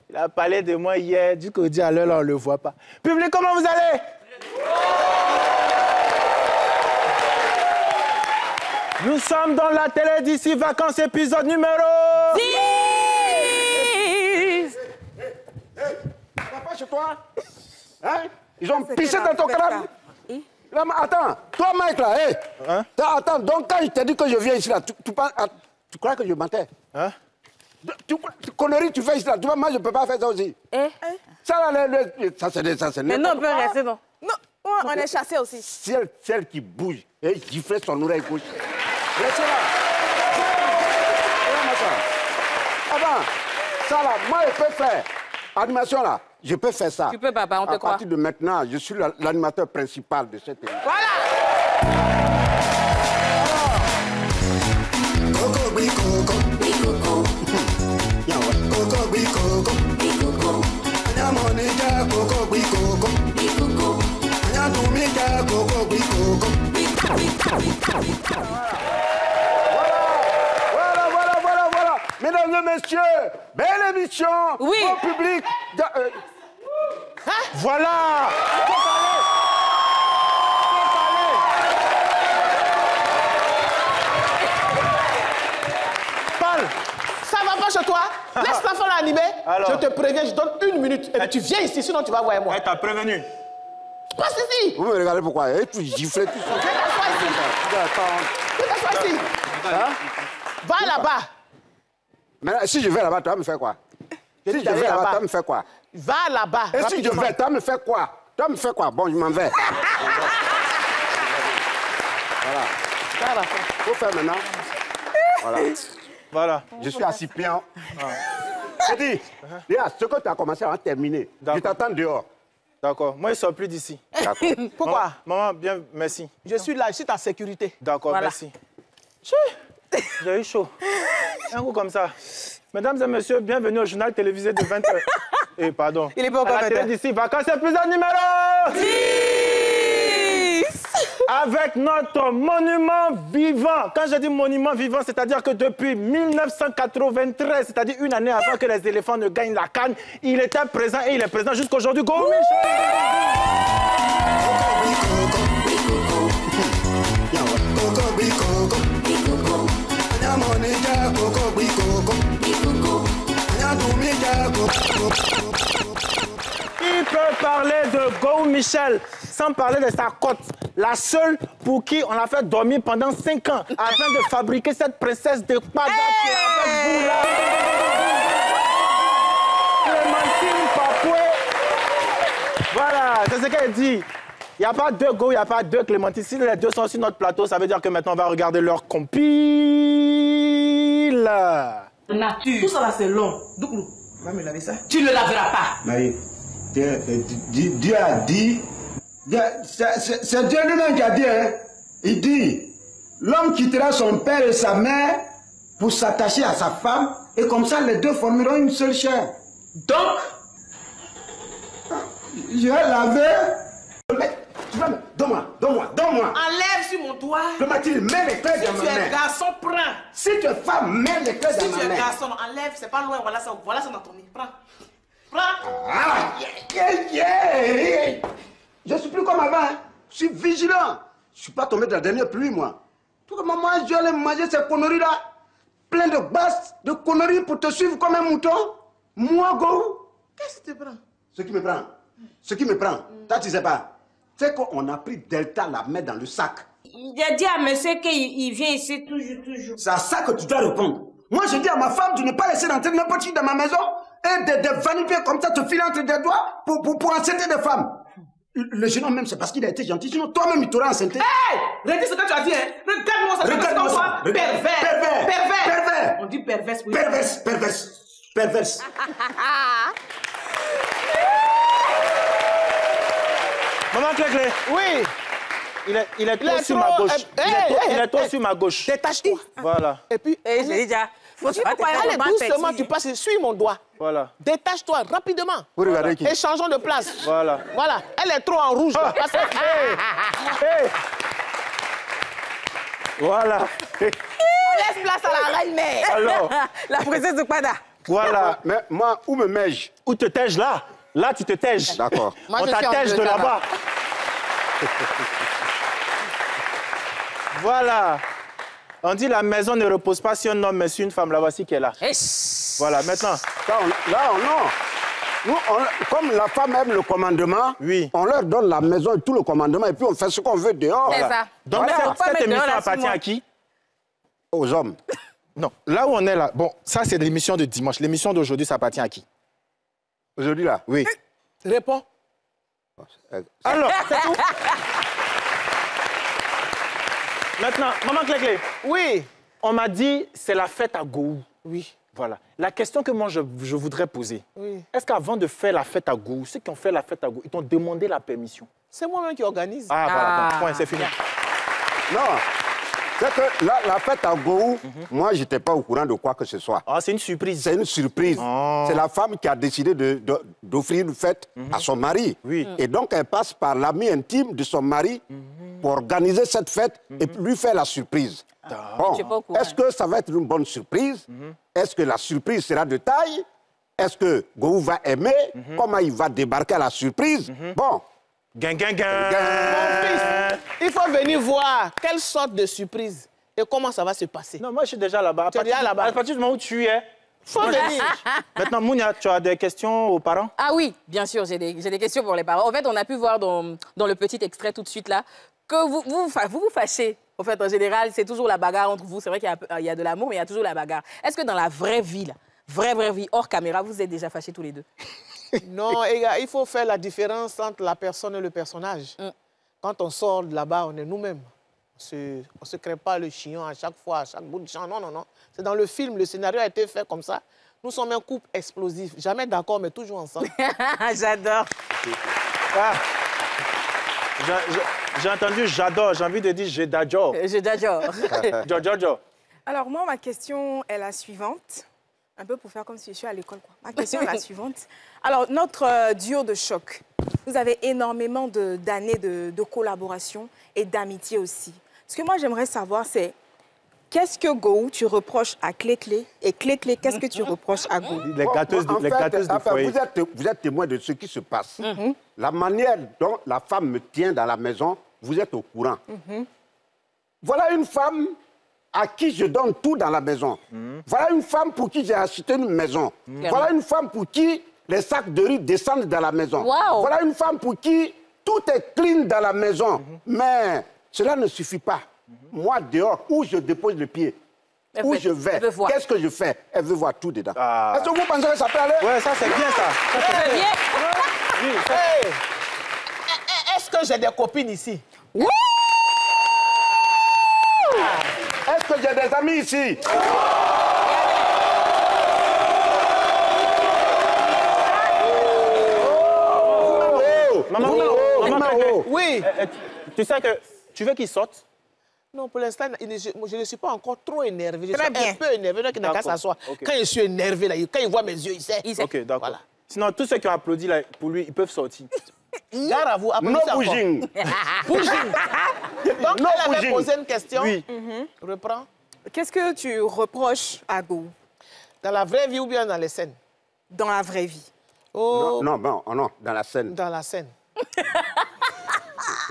Il a parlé de moi hier, du coup, à l'heure, là, on ne le voit pas. Public, comment vous allez? Nous sommes dans la télé d'ici vacances, épisode numéro 10. Ça va pas chez toi? Hein? Ils ont pissé dans ton crâne? Attends, toi, Mike, là, hey. Hein? Attends, donc quand je t'ai dit que je viens ici, là, tu crois que je mentais? Hein? Conneries, tu fais ici, là. Tu vois, moi, je ne peux pas faire ça aussi. Ça, là, ça, c'est... Mais non, on peut rester, non. Non, on est chassés aussi. Celle qui bouge et gifle son oreille gauche. Restez là. Attends, ça, là, moi, je peux faire. Animation, là, je peux faire ça. Tu peux, papa, on te croit. À partir de maintenant, je suis l'animateur principal de cette émission. Voilà. Coco, oui, coco. Oui, coco. Coco, oui, coco. Oui, coco. Monica, coco, oui, coco. Oui, coco. Dominica, coco, oui, coco. Voilà. Mesdames et messieurs, belle émission. Oui. Bon public. Voilà. Parle. Ça va pas chez toi? Laisse l'enfant l'animer. Je te préviens, je donne 1 minute. Et tu viens ici, sinon tu vas voir moi. Elle t'a prévenu. Passe ici. Vous me regardez pourquoi? Tu gifles tout ça. Viens t'asseoir ici. Viens t'asseoir ici. Va là-bas. Mais si je vais là-bas, tu vas me faire quoi? Si je vais là-bas, tu vas me faire quoi? Va là-bas. Et si je vais, tu vas me faire quoi? Tu vas me faire quoi? Bon, je m'en vais. Voilà. Faut faire maintenant. Voilà. Je suis assis bien. Je dis, regarde, ce que tu as commencé à terminer. Je t'attends dehors. D'accord. Moi, je ne sors plus d'ici. Pourquoi? Maman, bien, merci. Je suis là, je suis ta sécurité. D'accord, merci. J'ai eu chaud. Un coup comme ça. Mesdames et messieurs, bienvenue au journal télévisé de 20h. Et pardon. Il est pas encore 20h. D'ici, vacances, épisode numéro 10. Avec notre monument vivant. Quand je dis monument vivant, c'est-à-dire que depuis 1993, c'est-à-dire une année avant que les éléphants ne gagnent la CAN, il était présent et il est présent jusqu'aujourd'hui. Go Michel! Il peut parler de Go Michel sans parler de sa cote. La seule pour qui on a fait dormir pendant 5 ans afin de fabriquer cette princesse de Pada qui est avec vous là. Clémentine Papoué. Voilà, c'est ce qu'elle dit. Il n'y a pas 2 Go, il n'y a pas 2 Clémentine. Si les 2 sont sur notre plateau, ça veut dire que maintenant on va regarder leur compile. Nature. Tout ça là c'est long. Doucou. Va me laver ça. Tu ne laveras pas. Mais Dieu a dit, c'est Dieu lui-même qui a dit, hein? Il dit, l'homme quittera son père et sa mère pour s'attacher à sa femme et comme ça les 2 formeront une seule chair. Donc, je vais laver. Donne-moi. enlève sur mon doigt. Mathilde, mets les clés dans ma main. Si tu es garçon, prends. Si tu es femme, mets les clés dans ma main. Si tu es garçon, enlève, c'est pas loin, voilà ça dans ton nez. Prends. Je suis plus comme avant. Hein. Je suis vigilant. Je suis pas tombé de la dernière pluie, moi. Tout comme moi, je vais aller manger ces conneries-là. Plein de basses, de conneries pour te suivre comme un mouton. Moi, go. Qu'est-ce que tu prends? Ce qui me prend. Toi, tu sais pas. C'est qu'on a pris Delta, la met dans le sac. J'ai dit à monsieur qu'il vient ici toujours. C'est à ça que tu dois répondre. Moi, je dis à ma femme, tu ne pas laisser rentrer n'importe qui dans ma maison et des vanités comme ça te filer entre des doigts pour enceinter des femmes. Le jeune homme même, c'est parce qu'il a été gentil. Sinon, toi-même, il t'aura enceinté. Hey! Regarde ce que tu as dit, hein? Regarde-moi ça. Pervers. On dit perverse. Oui. Perverse. Maman Clé. Oui. Il est trop sur ma gauche. Il est trop sur ma gauche. Détache-toi. Voilà. Et puis, Et j'ai déjà. Faut pas te allez doucement, tu passes, suis mon doigt. Voilà. Détache-toi rapidement. Vous regardez qui? Et changeons de place. Voilà. Voilà. Elle est trop en rouge. Là, parce que... Hey. Voilà. Laisse place à la reine mère. Alors. La princesse de Pada. Voilà. Mais moi, où me mets-je? Où te tais-je là? Là, tu te tèges. D'accord. On t'attège de là-bas. Voilà. On dit la maison ne repose pas sur un homme, mais sur une femme. La voici qui est là. Voilà, maintenant. Non. Nous, comme la femme aime le commandement, oui. On leur donne la maison et tout le commandement, et puis on fait ce qu'on veut dehors. C'est ça. Donc cette émission appartient à qui? Aux hommes. Non, là où on est là, bon, ça c'est l'émission de dimanche. L'émission d'aujourd'hui, ça appartient à qui? Aujourd'hui là? Oui. Réponds. Alors, c'est tout. Maintenant, maman Clé-Clé. Oui. On m'a dit, c'est la fête à Gou. Oui. Voilà. La question que moi, je voudrais poser, Oui. est-ce qu'avant de faire la fête à Gou, ceux qui ont fait la fête à Gou, ils t'ont demandé la permission? C'est moi-même qui organise. Ah, voilà, bon, point, c'est fini. Non. C'est que la fête à Gou, moi, je n'étais pas au courant de quoi que ce soit. Ah, c'est une surprise. C'est une surprise. Oh. C'est la femme qui a décidé d'offrir une fête à son mari. Oui. Et donc, elle passe par l'ami intime de son mari pour organiser cette fête et lui faire la surprise. Bon, est-ce que ça va être une bonne surprise? Est-ce que la surprise sera de taille? Est-ce que Gou va aimer? Comment il va débarquer à la surprise? Bon. Gang. Mon fils, il faut venir voir quelle sorte de surprise et comment ça va se passer. Non, moi, je suis déjà là-bas. Tu es déjà là-bas. À partir du moment où tu es... Faut venir. Maintenant, Mounia, tu as des questions aux parents? Ah oui, bien sûr, j'ai des questions pour les parents. En fait, on a pu voir dans le petit extrait tout de suite là que vous vous fâchez. En fait, en général, c'est toujours la bagarre entre vous. C'est vrai qu'il y a de l'amour, mais il y a toujours la bagarre. Est-ce que dans la vraie vie, là, vraie vie, hors caméra, vous êtes déjà fâchés tous les deux? Non, il faut faire la différence entre la personne et le personnage. Quand on sort de là-bas, on est nous-mêmes. On ne se crée pas le chignon à chaque fois, à chaque bout de champ. Non. C'est dans le film, le scénario a été fait comme ça. Nous sommes un couple explosif. Jamais d'accord, mais toujours ensemble. J'adore. Ah. J'ai entendu j'adore. J'ai envie de dire j'adore. J'adore. Alors moi, ma question est la suivante. Un peu pour faire comme si je suis à l'école, quoi. Ma question est la suivante. Alors, notre duo de choc, vous avez énormément d'années de collaboration et d'amitié aussi. Ce que moi, j'aimerais savoir, c'est qu'est-ce que Gou, tu reproches à Clé-Clé et Clé-Clé, qu'est-ce que tu reproches à Gou? Les gâteuses du foyer. Vous êtes témoin de ce qui se passe. La manière dont la femme me tient dans la maison, vous êtes au courant. Voilà une femme à qui je donne tout dans la maison. Voilà une femme pour qui j'ai acheté une maison. Voilà une femme pour qui les sacs de riz descendent dans la maison. Voilà une femme pour qui tout est clean dans la maison. Mais cela ne suffit pas. Moi, dehors, où je dépose le pied, où je vais, qu'est-ce que je fais? Elle veut voir tout dedans. Est-ce que vous pensez que ça peut aller? Ouais, ça c'est bien ça. Oui, est-ce que j'ai des copines ici? Oui. Est-ce que j'ai des amis ici? Maman, oui. Tu sais que tu veux qu'il sorte? Non, pour l'instant, je ne suis pas encore trop énervé. Je Très suis bien. un peu énervé, donc il n'a qu'à s'asseoir. Quand je suis énervé, là, quand il voit mes yeux, il sait. Ok, d'accord. Voilà. Sinon, tous ceux qui ont applaudi là, pour lui, ils peuvent sortir. Gare à vous, No bouging. Bouging. Donc, No elle avait bouging. posé une question. Oui. Reprends. Qu'est-ce que tu reproches à Gou Dans la vraie vie ou bien dans les scènes? dans la vraie vie? Oh, Non, dans la scène. dans la scène.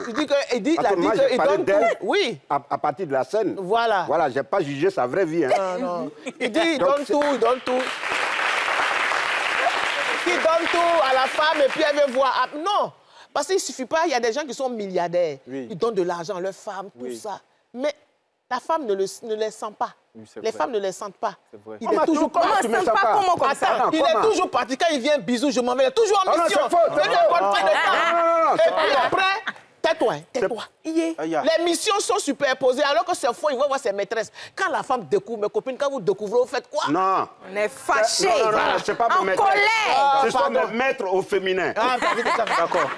Il dit que, il dit, Parce que moi, j'ai parlé donne d'elle tout. Oui. à partir de la scène. Voilà. Voilà, je n'ai pas jugé sa vraie vie. Hein. Non. Il dit, il Donc, donne tout, il donne tout. Il donne tout à la femme et puis elle veut voir. Non, parce qu'il ne suffit pas, il y a des gens qui sont milliardaires. Oui. Ils donnent de l'argent à leur femme, tout ça. Mais la femme ne les sent pas. Oui, c'est les vrai. femmes ne les sentent pas. C'est vrai. Il est toujours Comment parti. tu me sens pas? Comment comme ça? Attends, il est toujours parti. Quand il vient, bisous, je m'en vais. Il est toujours en Ah non, mission. c'est faux, c'est Venez, faux. bonne fin de temps. Non, Et puis après, tais-toi, tais-toi. Aïe. Les missions sont superposées alors que c'est faux, il va voir ses maîtresses. Quand la femme découvre, mes copines, quand vous découvrez, vous faites quoi? Non. On est fâchés. Non, c'est pas En mon maître. colère. Ce sont pardon. mes maîtres au féminin. Ah, t'as vu que ça fait D'accord.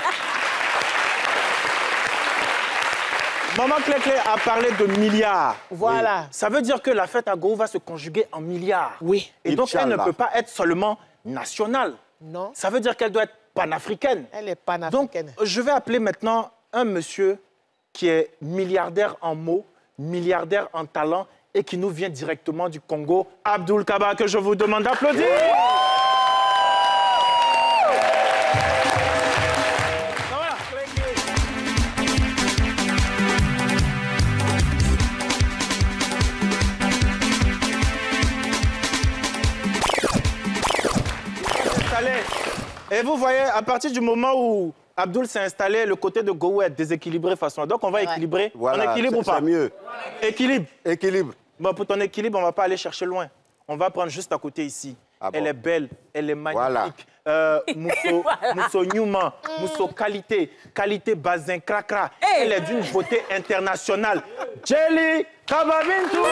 Maman Clé-Clé a parlé de milliards. Voilà. Ça veut dire que la fête à Gou va se conjuguer en milliards. Oui. Et donc, elle ne Inch'Allah. peut pas être seulement nationale. Non. Ça veut dire qu'elle doit être panafricaine. Elle est Donc, panafricaine. je vais appeler maintenant un monsieur qui est milliardaire en mots, milliardaire en talent et qui nous vient directement du Congo, Abdoul Kaba, que je vous demande d'applaudir. Et vous voyez, à partir du moment où Abdoul s'est installé, le côté de Gowou est déséquilibré façon. Donc on va équilibrer. Voilà, on équilibre ou pas? C'est mieux. Équilibre. Équilibre. Bon, pour ton équilibre, on ne va pas aller chercher loin. On va prendre juste à côté ici. Ah bon. Elle est belle, elle est magnifique. Voilà. Mousso Newman, Mousso qualité, qualité Bazin Krakra. Hey. Elle est d'une beauté internationale. Jelly Kababintou.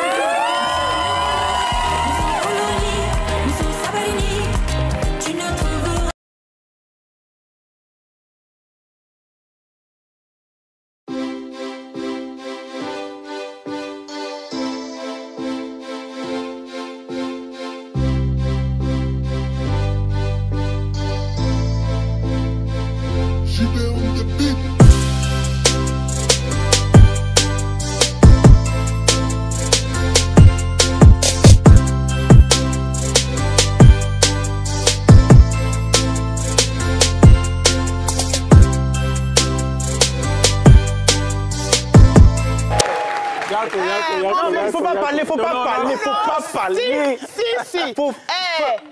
Il faut pas parler, faut pas parler. Si.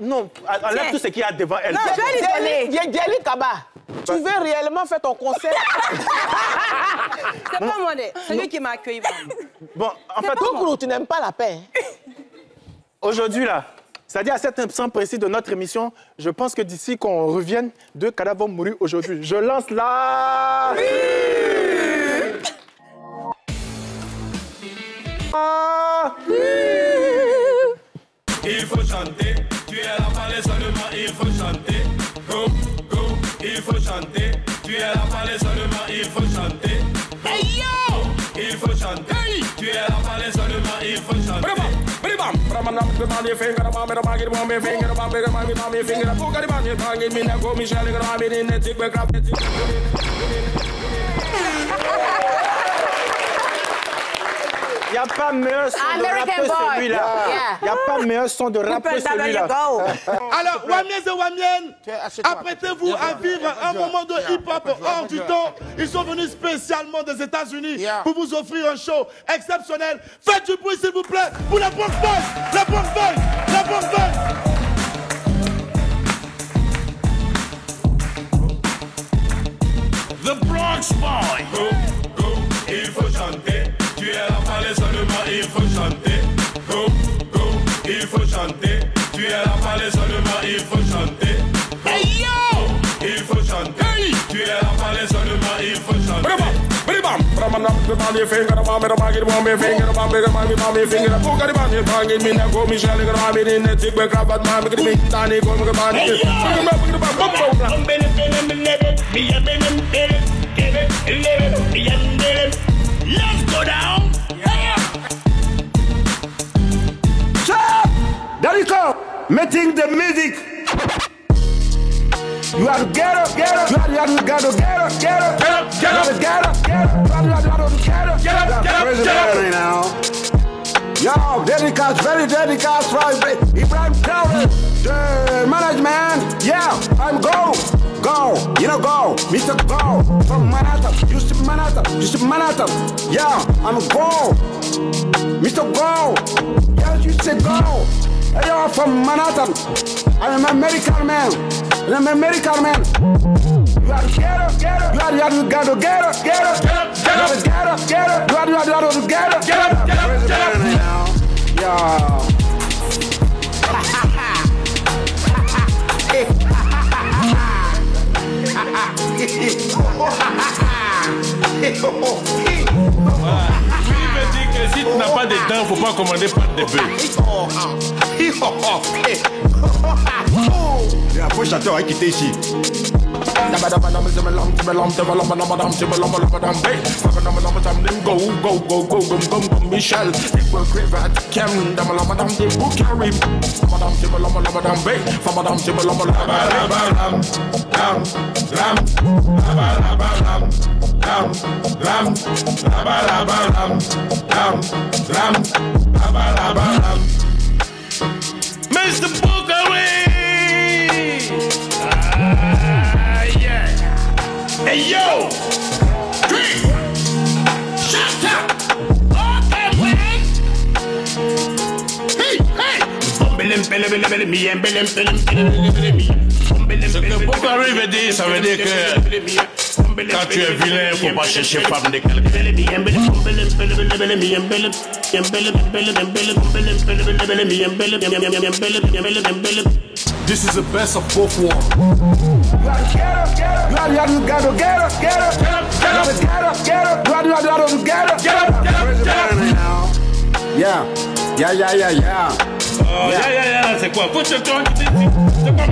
Non, enlève tout ce qu'il y a devant elle. Non, Jelly Kaba, tu veux réellement faire ton concert? C'est pas moi, c'est lui qui m'a accueilli. Bon, en fait, tu n'aimes pas la paix. Aujourd'hui, là, c'est-à-dire à cet instant précis de notre émission, je pense que d'ici qu'on revienne, 2 cadavres vont mourir aujourd'hui. Je lance là. Il faut chanter, tu es la palais seulement, il faut chanter. Go, go, il faut chanter, tu es la palais seulement, il faut chanter. Hey yo! Il faut chanter, tu es la palais seulement, il faut chanter. Il n'y a pas meilleur son de rapper celui-là. Il n'y a pas meilleur son de rapper celui-là. Alors, Wamiens et Wamiennes, apprêtez-vous à vivre un moment de hip-hop hors du temps. Ils sont venus spécialement des États-Unis pour vous offrir un show exceptionnel. Faites du bruit, s'il vous plaît, pour la Bronx Boys, la Bronx Boys, la Bronx Boys. The Bronx Boys. Go, go, il faut chanter. Tu es la palais seulement, il faut chanter. Go, go, il faut chanter. Tu es la palais seulement, il faut chanter. Hey yo! Il faut chanter. Tu es la palais seulement, il faut chanter. Let's go down. There you go. Making the music. You have to get up, get up. You have to get up, get up, get up. Get up, get up, get up, get up. You have to get up, get up, get up, get up. Yo, dedicated, very dedicated. Ibrahim Traore, the management. Yeah, I'm go. Go, you know go, Mr. Go, from Manhattan, just Manhattan, yeah, I'm go, Mr. Go, yeah, you say go, hey, I'm from Manhattan, I'm an American man, You have to get up, get up, you have to get up, get up, get up, get up, get up, get up, you have to get up, get up, get up, yeah. Il me dit que si tu n'as pas de dents, faut pas commander pâte de bœuf. Il faut chanter, on va quitter ici. Michel, they were cravat, Cam, the Malamadam, they will carry Madame Tibalama, Bay, for Madame Tibalama, Mr. Bookery! Yeah. Hey, yo! Drink! Shut up! Okay, wait! Hey, hey! Ce que Bookery veut dire, ça veut dire que quand tu es vilain, il ne faut pas chercher femme de quelqu'un. This is the best of both worlds. Yeah. C'est quoi? C'est quoi, man?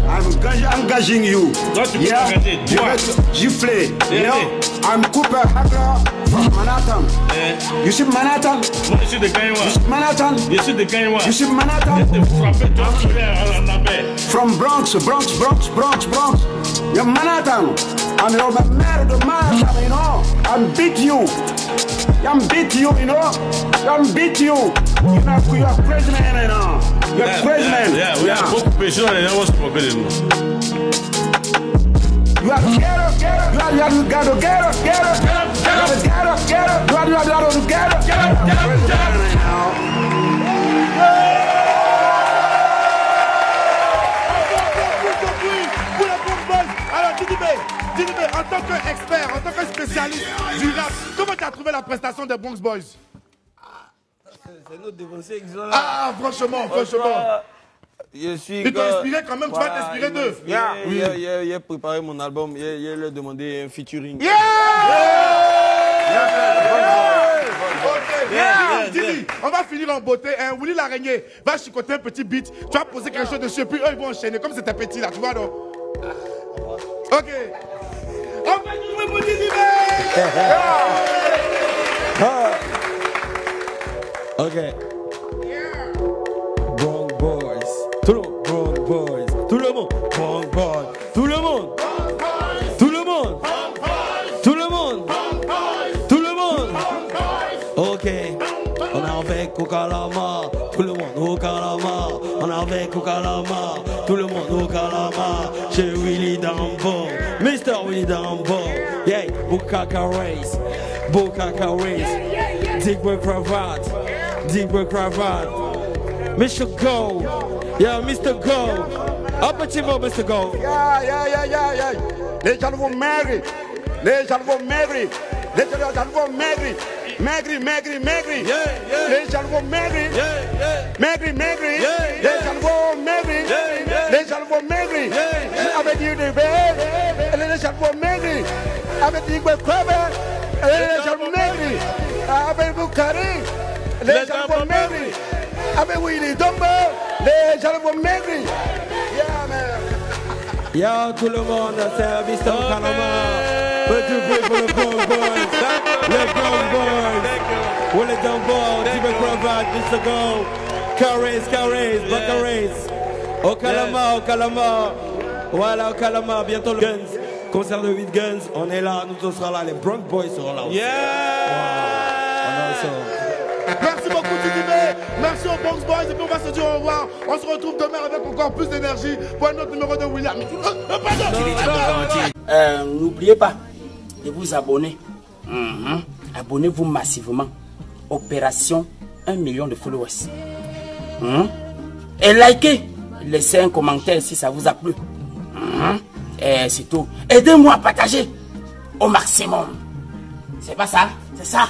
I'm engaging you. Yeah. Giflé. You know, I'm Cooper Hacker from Manhattan. You see Manhattan? Moi, je suis de Gaïwa. You see Manhattan? Je suis de Gaïwa. You see Manhattan? From Bronx. You're Manhattan. And you're married to Manhattan, you know. I'm beat you. I'm beat you, you know. I'm beat you. You know, you're crazy man, you know. You're crazy man. Yeah, we are both patient and I was forbidden. You are together. You are together. Dis-moi, en tant qu'expert, en tant que spécialiste du rap, comment tu as trouvé la prestation des Bronx Boys? C'est notre défoncé qui sont là. Ah, franchement. Ils t'ont inspiré quand même, tu vas t'inspirer d'eux. Il a préparé mon album, il leur a demandé un featuring. Didi, on va finir en beauté. Willy l'araignée va chicoter un petit beat. Tu vas poser quelque chose dessus et puis eux ils vont enchaîner comme c'était petit là, tu vois donc. Ok. On va jouer pour Didi. Ok. Bronx Boys. Tout le monde. Bronx Boys. Tout le monde. Bronx Boys. Tout le monde. Tout le monde. Tout le monde. Tout le monde. Ok. On est avec au Calama. Tout le monde au Calama. On est avec au Calama. Tout le monde au Calama. Chez Willy Dambo. Mr. Willy Dambo. Yeah. Bukaka Race. Deep with cravat. Mr. Go. Yeah, Mr. Go. Up at your Mr. Go. Yeah. Les gens vont maigrir. Les gens vont maigrir. Les gens vont maigrir. Maigri. Les gens vont maigrir. Maigri. Les gens vont maigrir. Les gens vont maigrir. Avec du bébé. Les gens vont maigrir. Avec du bébé. Les gens vont maigrir. Avec Bukari. Les gens vont maigrir. Avec Willy Dambo. Les gens vont maigrir. Yeah, man. Yo, tout le monde, c'est Mr. Calama. Petit bruit pour le Bronx Boys. Les Bronx Boys. Willy Dambo, Deep Cravat, Mr. Go. Caresse, Baccaris. Au Calama. Voilà, au Calama, bientôt le Guns. Concert de 8 Guns, on est là, nous on sera là, les Bronx Boys seront là aussi. Merci beaucoup Didi. Merci aux Bronx Boys et puis on va se dire au revoir. On se retrouve demain avec encore plus d'énergie pour un autre numéro de William. N'oubliez pas de vous abonner. Abonnez-vous massivement. Opération 1 million de followers. Et likez. Laissez un commentaire si ça vous a plu. Et c'est tout. Aidez-moi à partager au maximum. C'est pas ça? C'est ça?